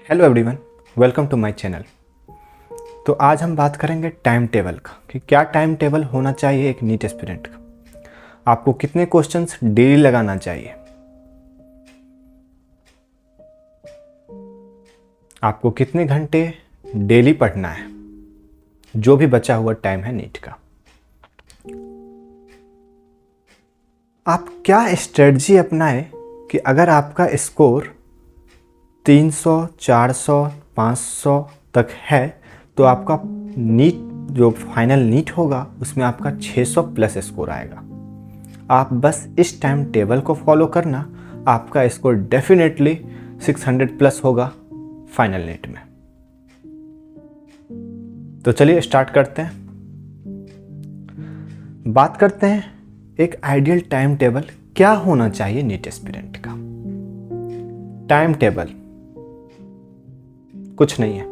Hello everyone, welcome to my channel. तो आज हम बात करेंगे टाइम टेबल का कि क्या टाइम टेबल होना चाहिए एक नीट एस्पिरेंट का। आपको कितने क्वेश्चंस डेली लगाना चाहिए, आपको कितने घंटे डेली पढ़ना है, जो भी बचा हुआ टाइम है नीट का। आप क्या स्ट्रेटजी अपनाएं कि अगर आपका स्कोर 300, 400, 500 तक है तो आपका नीट जो फाइनल नीट होगा उसमें आपका 600 प्लस स्कोर आएगा। आप बस इस टाइम टेबल को फॉलो करना, आपका स्कोर डेफिनेटली 600 प्लस होगा फाइनल नीट में। तो चलिए स्टार्ट करते हैं। बात करते हैं एक आइडियल टाइम टेबल क्या होना चाहिए नीट एस्पिरेंट का। टाइम टेबल कुछ नहीं है।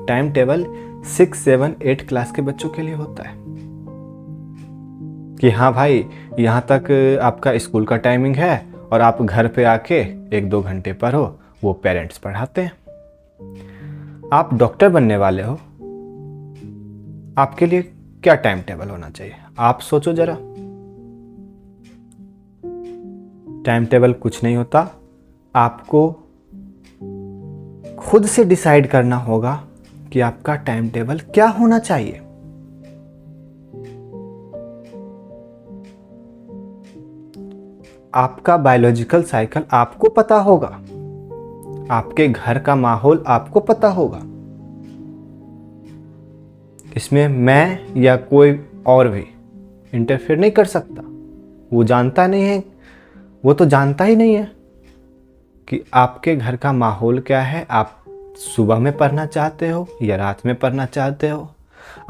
टाइम टेबल 6, 7, 8 क्लास के बच्चों के लिए होता है कि हाँ भाई, यहाँ तक आपका स्कूल का टाइमिंग है और आप घर पे आके 1-2 घंटे पढ़ो, वो पेरेंट्स पढ़ाते हैं। आप डॉक्टर बनने वाले हो, आपके लिए क्या टाइम टेबल होना चाहिए, आप सोचो जरा। टाइम टेबल कुछ नहीं होता, आपको खुद से डिसाइड करना होगा कि आपका टाइम टेबल क्या होना चाहिए। आपका बायोलॉजिकल साइकिल आपको पता होगा, आपके घर का माहौल आपको पता होगा। इसमें मैं या कोई और भी इंटरफेयर नहीं कर सकता। वो जानता नहीं है, वो तो जानता ही नहीं है कि आपके घर का माहौल क्या है, आप सुबह में पढ़ना चाहते हो या रात में पढ़ना चाहते हो,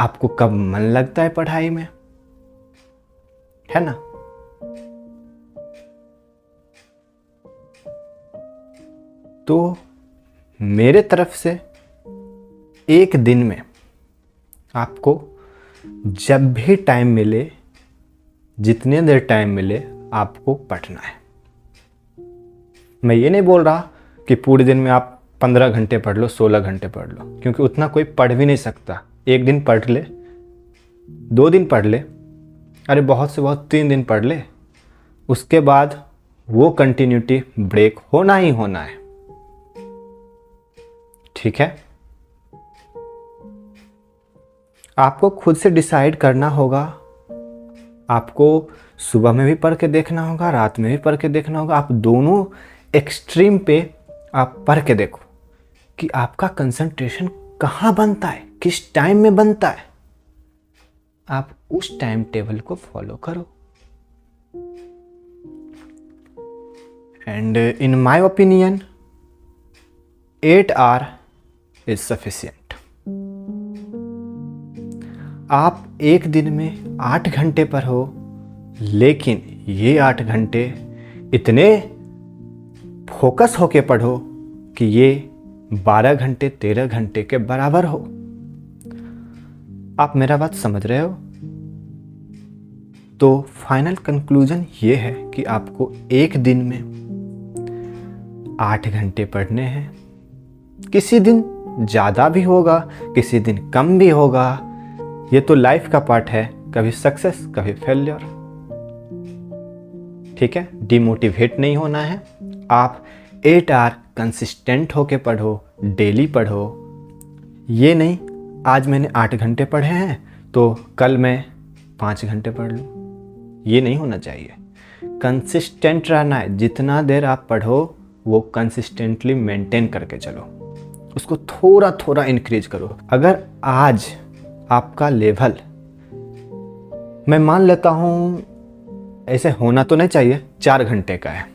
आपको कब मन लगता है पढ़ाई में, है ना। तो मेरे तरफ से एक दिन में आपको जब भी टाइम मिले, जितने देर टाइम मिले, आपको पढ़ना है। मैं ये नहीं बोल रहा कि पूरे दिन में आप 15 घंटे पढ़ लो, 16 घंटे पढ़ लो, क्योंकि उतना कोई पढ़ भी नहीं सकता। एक दिन पढ़ ले, 2 दिन पढ़ ले, अरे बहुत से बहुत 3 दिन पढ़ ले, उसके बाद वो कंटिन्यूटी ब्रेक होना ही होना है। ठीक है, आपको खुद से डिसाइड करना होगा। आपको सुबह में भी पढ़ के देखना होगा, रात में भी पढ़ के देखना होगा। आप दोनों एक्सट्रीम पे आप पढ़ के देखो कि आपका कंसंट्रेशन कहाँ बनता है, किस टाइम में बनता है। आप उस टाइम टेबल को फॉलो करो। And in my opinion 8 our is sufficient. आप एक दिन में 8 घंटे पढ़ो, लेकिन ये 8 घंटे इतने फोकस होके पढ़ो कि ये 12 घंटे 13 घंटे के बराबर हो। आप मेरा बात समझ रहे हो। तो फाइनल कंक्लूजन ये है कि आपको एक दिन में 8 घंटे पढ़ने हैं। किसी दिन ज़्यादा भी होगा, किसी दिन कम भी होगा। ये तो लाइफ का पार्ट है, कभी सक्सेस कभी फेल्योर। ठीक है, डिमोटिवेट नहीं होना है। आप 8 आवर कंसिस्टेंट होके पढ़ो, डेली पढ़ो। ये नहीं आज मैंने 8 घंटे पढ़े हैं तो कल मैं 5 घंटे पढ़ लूँ, ये नहीं होना चाहिए। कंसिस्टेंट रहना है। जितना देर आप पढ़ो वो कंसिस्टेंटली मेंटेन करके चलो, उसको थोड़ा थोड़ा इंक्रीज करो। अगर आज आपका लेवल, मैं मान लेता हूँ ऐसे होना तो नहीं चाहिए, 4 घंटे का है,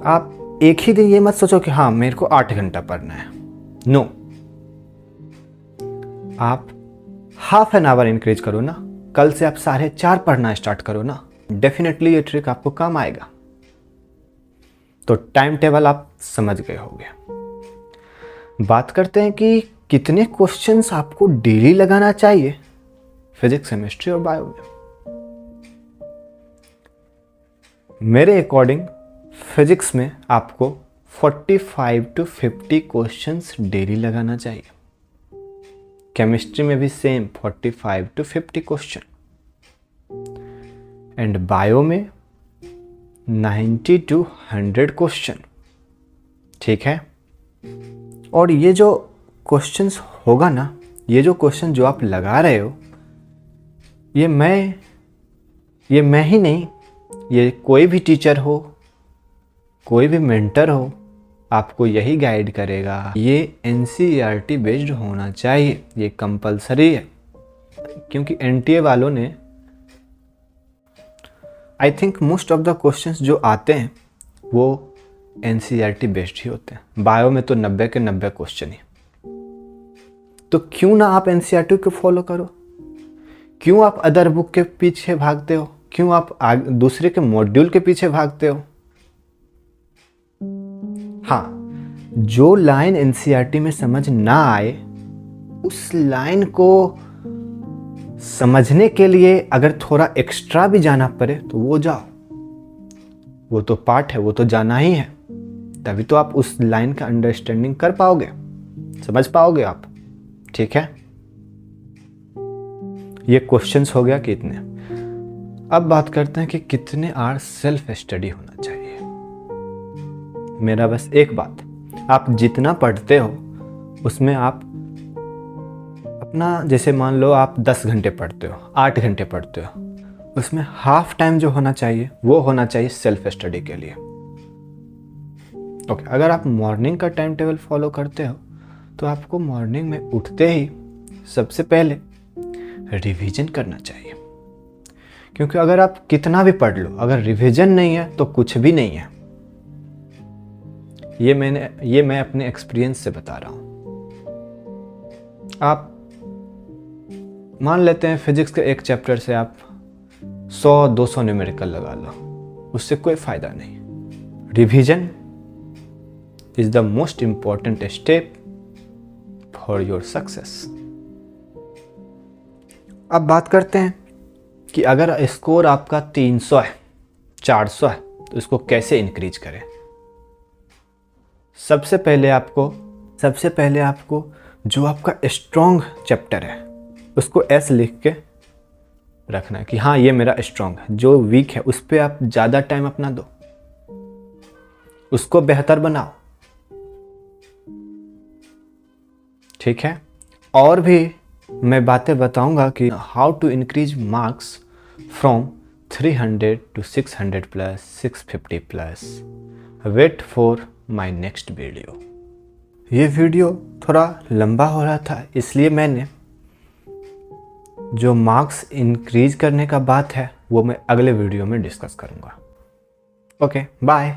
आप एक ही दिन ये मत सोचो कि हाँ मेरे को 8 घंटा पढ़ना है। नो, आप हाफ एन आवर इंक्रीज करो ना। कल से आप 4:30 पढ़ना स्टार्ट करो ना, डेफिनेटली ये ट्रिक आपको काम आएगा। तो टाइम टेबल आप समझ गए होंगे। बात करते हैं कि कितने क्वेश्चंस आपको डेली लगाना चाहिए फिजिक्स, केमिस्ट्री और बायो में। मेरे अकॉर्डिंग फिजिक्स में आपको 45 to 50 क्वेश्चंस डेली लगाना चाहिए। केमिस्ट्री में भी same 45 to 50 question, and bio में 90 to 100 क्वेश्चन। ठीक है, और ये जो क्वेश्चंस होगा ना, ये जो क्वेश्चन जो आप लगा रहे हो, ये मैं ही नहीं, ये कोई भी टीचर हो, कोई भी मेंटर हो, आपको यही गाइड करेगा। ये NCERT बेस्ड होना चाहिए, ये कंपलसरी है, क्योंकि NTA वालों ने I think most of the questions जो आते हैं वो NCERT बेस्ड ही होते हैं। बायो में तो 90 के 90 क्वेश्चन ही। तो क्यों ना आप NCERT को फॉलो करो? क्यों आप अदर बुक के पीछे भागते हो? क्यों आप दूसरे के मॉड्यूल के पीछे भागते हो? हाँ, जो लाइन NCERT में समझ ना आए, उस लाइन को समझने के लिए अगर थोड़ा एक्स्ट्रा भी जाना पड़े तो वो जाओ, वो तो पार्ट है, वो तो जाना ही है। तभी तो आप उस लाइन का अंडरस्टैंडिंग कर पाओगे, समझ पाओगे आप। ठीक है, ये क्वेश्चंस हो गया कितने। अब बात करते हैं कि कितने आवर सेल्फ स्टडी होना चाहिए। मेरा बस एक बात, आप जितना पढ़ते हो उसमें आप अपना, जैसे मान लो आप 10 घंटे पढ़ते हो, 8 घंटे पढ़ते हो, उसमें हाफ टाइम जो होना चाहिए वो होना चाहिए सेल्फ स्टडी के लिए। ओके, अगर आप मॉर्निंग का टाइम टेबल फॉलो करते हो तो आपको मॉर्निंग में उठते ही सबसे पहले रिवीजन करना चाहिए, क्योंकि अगर आप कितना भी पढ़ लो, अगर रिवीजन नहीं है तो कुछ भी नहीं है। ये मैं अपने एक्सपीरियंस से बता रहा हूँ। आप मान लेते हैं फिजिक्स के एक चैप्टर से आप 100-200 न्यूमेरिकल लगा लो, उससे कोई फायदा नहीं। Revision is the most important step for your success. अब बात करते हैं कि अगर स्कोर आपका 300 है, 400 है, तो इसको कैसे इंक्रीज करें। सबसे पहले आपको जो आपका स्ट्रॉन्ग चैप्टर है उसको S लिख के रखना है कि हाँ ये मेरा स्ट्रॉन्ग है। जो वीक है उस पर आप ज़्यादा टाइम अपना दो, उसको बेहतर बनाओ। ठीक है, और भी मैं बातें बताऊंगा कि how to increase marks from 300 to 600 plus 650 plus. Wait for my next video. ये वीडियो थोड़ा लंबा हो रहा था, इसलिए मैंने जो मार्क्स इंक्रीज करने का बात है वो मैं अगले वीडियो में डिस्कस करूंगा। Okay, bye.